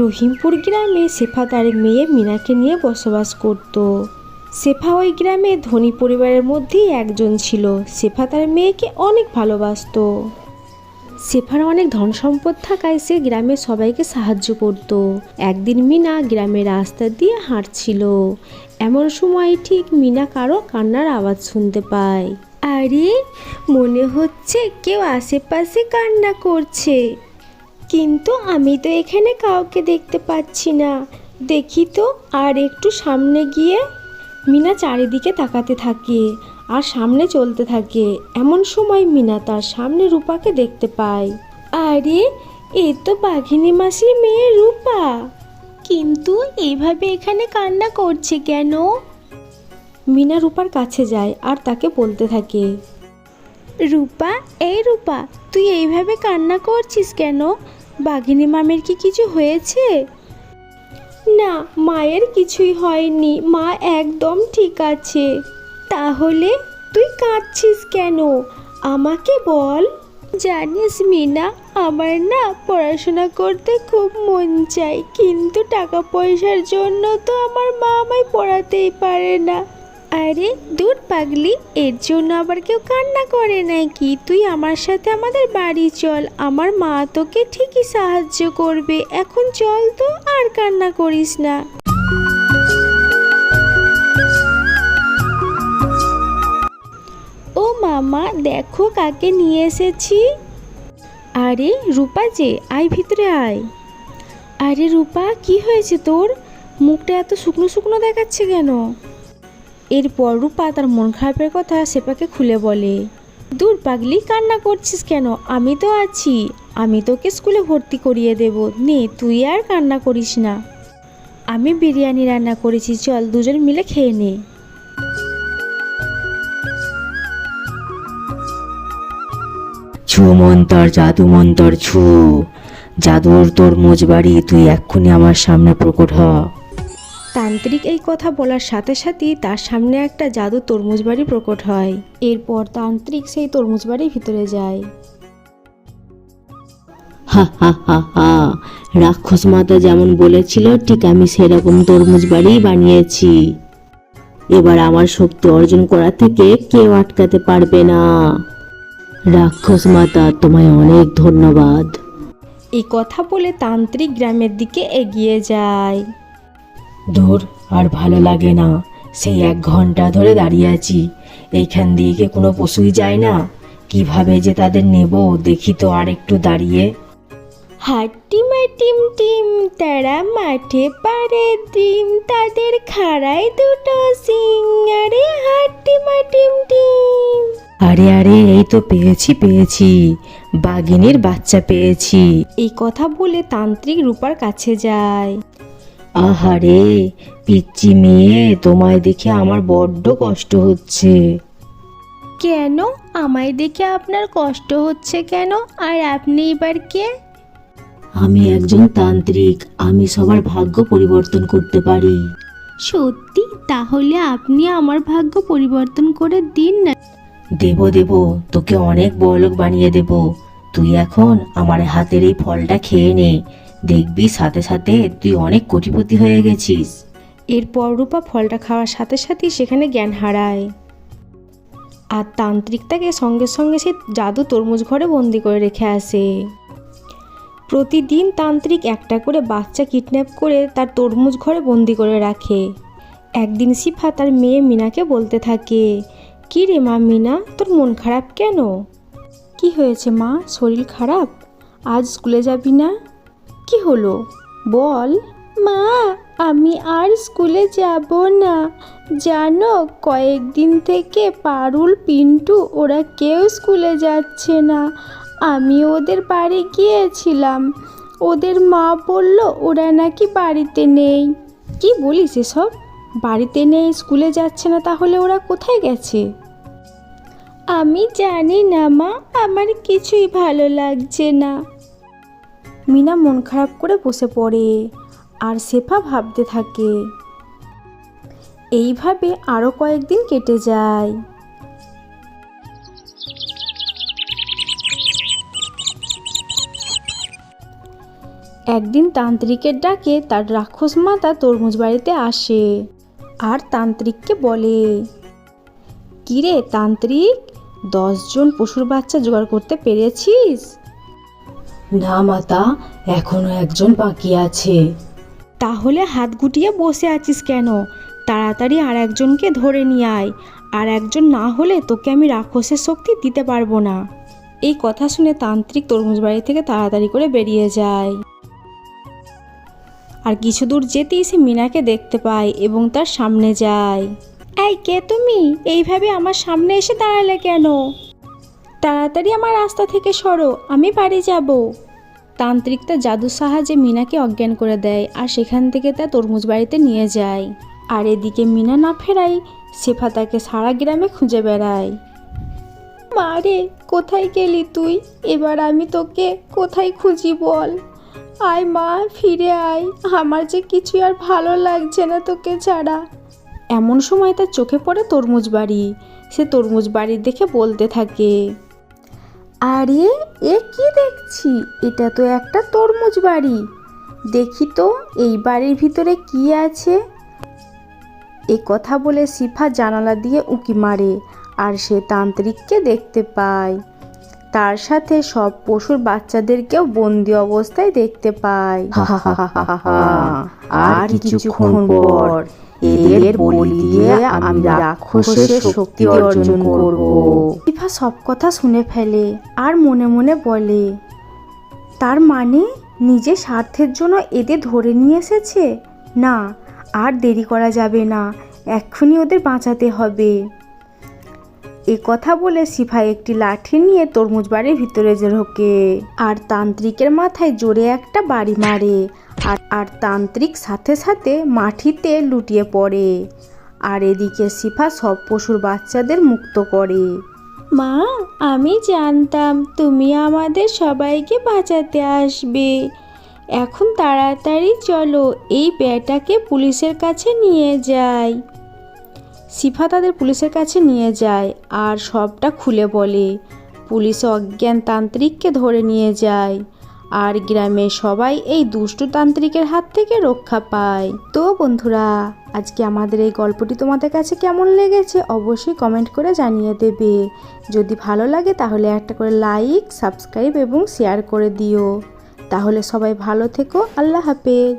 রহিমপুর গ্রামে শেফা তার মেয়ে মিনাকে নিয়ে বসবাস করত। শেফা ওই গ্রামে ধনী পরিবারের মধ্যেই একজন ছিল। শেফা তার মেয়েকে অনেক ভালোবাসতো। শেফার অনেক ধন সম্পদ থাকায় সে গ্রামের সবাইকে সাহায্য করত। একদিন মিনা গ্রামের রাস্তা দিয়ে হাঁটছিল। এমন সময় ঠিক মিনা কারো কান্নার আওয়াজ শুনতে পায়। আরে, মনে হচ্ছে কেউ আশেপাশে কান্না করছে, কিন্তু আমি তো এখানে কাউকে দেখতে পাচ্ছি না। দেখি তো। আর একটু সামনে গিয়ে মিনা চারিদিকে তাকাতে থাকে আর সামনে চলতে থাকে। এমন সময় মিনা তার সামনে রূপাকে দেখতে পায়। আরে, এ তো বাঘিনী মাসির মেয়ে রূপা, কিন্তু এইভাবে এখানে কান্না করছে কেন? মিনা রূপার কাছে যায় আর তাকে বলতে থাকে, রূপা, এই রূপা, তুই এইভাবে কান্না করছিস কেন? বাঘিনী মামের কি কিছু হয়েছে? না, মায়ের কিছুই হয়নি, মা একদম ঠিক আছে। তাহলে তুই কাঁদছিস কেন? আমাকে বল। জানিস মিনা, আমার না পড়াশোনা করতে খুব মন চাই, কিন্তু টাকা পয়সার জন্য তো আমার মা আমায় পড়াতেই পারে না। আরে দূর পাগলি, এর জন্য আবার কেউ কান্না করে নাকি? তুই আমার সাথে আমাদের বাড়ি চল, আমার মা তোকে ঠিকই সাহায্য করবে। এখন চল তো, আর কান্না করিস না। ও মামা, দেখো কাকে নিয়ে এসেছি। আরে রূপা যে, আয় ভিতরে আয়। আরে রূপা, কি হয়েছে তোর? মুখটা এত শুকনো শুকনো দেখাচ্ছে কেন? এরপর রূপা তার মন খারাপের কথা শেফাকে খুলে বলে। দূর পাগলি, কান্না করছিস কেন? আমি তো আছি, আমি তোকে স্কুলে ভর্তি করিয়ে দেব। নে, তুই আর কান্না করিস না। আমি বিরিয়ানি রান্না করেছি, চল দুজন মিলে খেয়ে নে। ছু মন্তর, জাদু মন্তর ছু। জাদুর তরমুজ বাড়ি, তুই এক্ষুনি আমার সামনে প্রকট হ। তান্ত্রিক এই কথা বলার সাথে সাথেই তার সামনে একটা জাদু তরমুজ বাড়ি প্রকট হয়। এরপর তান্ত্রিক সেই তরমুজ বাড়ির ভিতরে যায়। হা হা হা হা, রাক্ষস মাতা যেমন বলেছিল ঠিক আমি সেরকম তরমুজ বাড়ি বানিয়েছি। এবার আমার শক্তি অর্জন করা থেকে কেউ আটকাতে পারবে না। রাক্ষস মাতা, তোমায় অনেক ধন্যবাদ। এই কথা বলে তান্ত্রিক গ্রামের দিকে এগিয়ে যায়। দূর, আর ভালো লাগে না। সেই 1 ঘন্টা ধরে দাঁড়িয়ে আছি, এইখান দিয়ে কি কোনো পশুই যায় না? কিভাবে যে তাদের নেব, দেখি তো আর একটু দাঁড়িয়ে। হাট্টিমা টিম টিম, তারা মাঠে পারে ডিম, তাদের খাড়ায় দুটো সিং। আরে হাট্টিমা টিম টিম। আরে আরে, এই তো পেয়েছি, বাঘিনীর বাচ্চা পেয়েছি। এই কথা বলে তান্ত্রিক রূপার কাছে যায়। আহারে পিচ্চি মেয়ে, তোমায় দেখে আমার বড্ড কষ্ট হচ্ছে। কেন? আমায় দেখে আপনার কষ্ট হচ্ছে কেন? আর আপনি এবার কে? আমি একজন তান্ত্রিক, আমি সবার ভাগ্য পরিবর্তন করতে পারি। সত্যি? তাহলে আপনি আমার ভাগ্য পরিবর্তন করে দিন না। দেব, তোকে অনেক বড়লোক বানিয়ে দেব। তুই এখন আমার হাতের এই ফলটা খেয়ে নে, দেখবি সাথে সাথে তুই অনেক কোটিপতি হয়ে গেছিস। এরপর রূপা ফলটা খাওয়ার সাথে সাথেই সেখানে জ্ঞান হারায়। আর তান্ত্রিক তাকে সঙ্গে সঙ্গে সে জাদু তরমুজ ঘরে বন্দি করে রেখে আসে। প্রতিদিন তান্ত্রিক একটা করে বাচ্চা কিডন্যাপ করে তার তরমুজ ঘরে বন্দি করে রাখে। একদিন শিফা তার মেয়ে মিনাকে বলতে থাকে, কি রে মা মিনা, তোর মন খারাপ কেন? কি হয়েছে মা, শরীর খারাপ? আজ স্কুলে যাবি না? কি হলো বল। মা, আমি আর স্কুলে যাব না। জানো, কয়েকদিন থেকে পারুল, পিন্টু ওরা কেউ স্কুলে যাচ্ছে না। আমি ওদের বাড়ি গিয়েছিলাম, ওদের মা বলল ওরা নাকি বাড়িতে নেই। কি বলিস এসব? বাড়িতে নেই, স্কুলে যাচ্ছে না, তাহলে ওরা কোথায় গেছে? আমি জানি না মা, আমার কিছুই ভালো লাগছে না। মিনা মন খারাপ করে বসে পড়ে আর শেফা ভাবতে থাকে। এইভাবে আরও কয়েকদিন কেটে যায়। একদিন তান্ত্রিকের ডাকে তার রাক্ষস মাতা তরমুজ বাড়িতে আসে আর তান্ত্রিককে বলে, কিরে তান্ত্রিক, 10জন পশুর বাচ্চা জোগাড় করতে পেরেছিস? না মাতা, এখনো একজন বাকি আছে। তাহলে হাত গুটিয়ে বসে আছিস কেন? তাড়াতাড়ি আর একজনকে ধরে নিয়ে আয়, আর একজন না হলে তোকে আমি রাক্ষসের শক্তি দিতে পারবো না। এই কথা শুনে তান্ত্রিক তরমুজ বাড়ি থেকে তাড়াতাড়ি করে বেরিয়ে যায়। আর কিছু দূর যেতেই সে মিনাকে দেখতে পায় এবং তার সামনে যায়। এই কে তুমি? এইভাবে আমার সামনে এসে দাঁড়ালে কেন? তাড়াতাড়ি আমার রাস্তা থেকে সরো, আমি বাড়ি যাব। তান্ত্রিক তার জাদুর সাহায্যে মিনাকে অজ্ঞান করে দেয় আর সেখান থেকে তা তরমুজ বাড়িতে নিয়ে যায়। আর এদিকে মিনা না ফেরায় শেফা তাকে সারা গ্রামে খুঁজে বেড়ায়। মা রে, কোথায় গেলি তুই? এবার আমি তোকে কোথায় খুঁজি বল? আয় মা, ফিরে আয়, আমার যে কিছুই আর ভালো লাগছে না তোকে ছাড়া। এমন সময় তার চোখে পড়ে তরমুজ বাড়ি। সে তরমুজ বাড়ি দেখে বলতে থাকে, আরে এ কি দেখছি, এটা তো একটা তরমুজ বাড়ি। দেখি তো এই বাড়ির ভিতরে কি আছে। এই কথা বলে শিফা জানালা দিয়ে উঁকি মারে আর সে তান্ত্রিককে দেখতে পায়। তার সাথে সব পশুর বাচ্চাদেরকেও বন্দি অবস্থায় দেখতে পায়। আর কিছুক্ষণ পর এদের বলি দিয়ে আমি রাক্ষসের শক্তি অর্জন করব। শিফা সব কথা শুনে ফেলে আর মনে মনে বলে, তার মানে নিজের স্বার্থের জন্য এদের ধরে নিয়ে এসেছে? না, আর দেরি করা যাবে না, এক্ষুনি ওদের বাঁচাতে হবে। এ কথা বলে শিফা একটি লাঠি নিয়ে তরমুজ বাড়ির ভিতরে ঢোকে আর তান্ত্রিকের মাথায় জোরে একটা বাড়ি মারে। আর তান্ত্রিক সাথে সাথে মাটিতে লুটিয়ে পড়ে। আর এদিকে শিফা সব পশুর বাচ্চাদের মুক্ত করে। মা, আমি জানতাম তুমি আমাদের সবাইকে বাঁচাতে আসবে। এখন তাড়াতাড়ি চলো, এই ব্যাটাকে পুলিশের কাছে নিয়ে যাই। শিফা তাদের পুলিশের কাছে নিয়ে যায় আর সবটা খুলে বলে। পুলিশ অজ্ঞান তান্ত্রিককে ধরে নিয়ে যায় আর গ্রামের সবাই এই দুষ্টু তান্ত্রিকের হাত থেকে রক্ষা পায়। তো বন্ধুরা, আজকে আমাদের এই গল্পটি তোমাদের কাছে কেমন লেগেছে অবশ্যই কমেন্ট করে জানিয়ে দেবে। যদি ভালো লাগে তাহলে একটা করে লাইক, সাবস্ক্রাইব এবং শেয়ার করে দিও। তাহলে সবাই ভালো থেকো। আল্লাহ হাফেজ।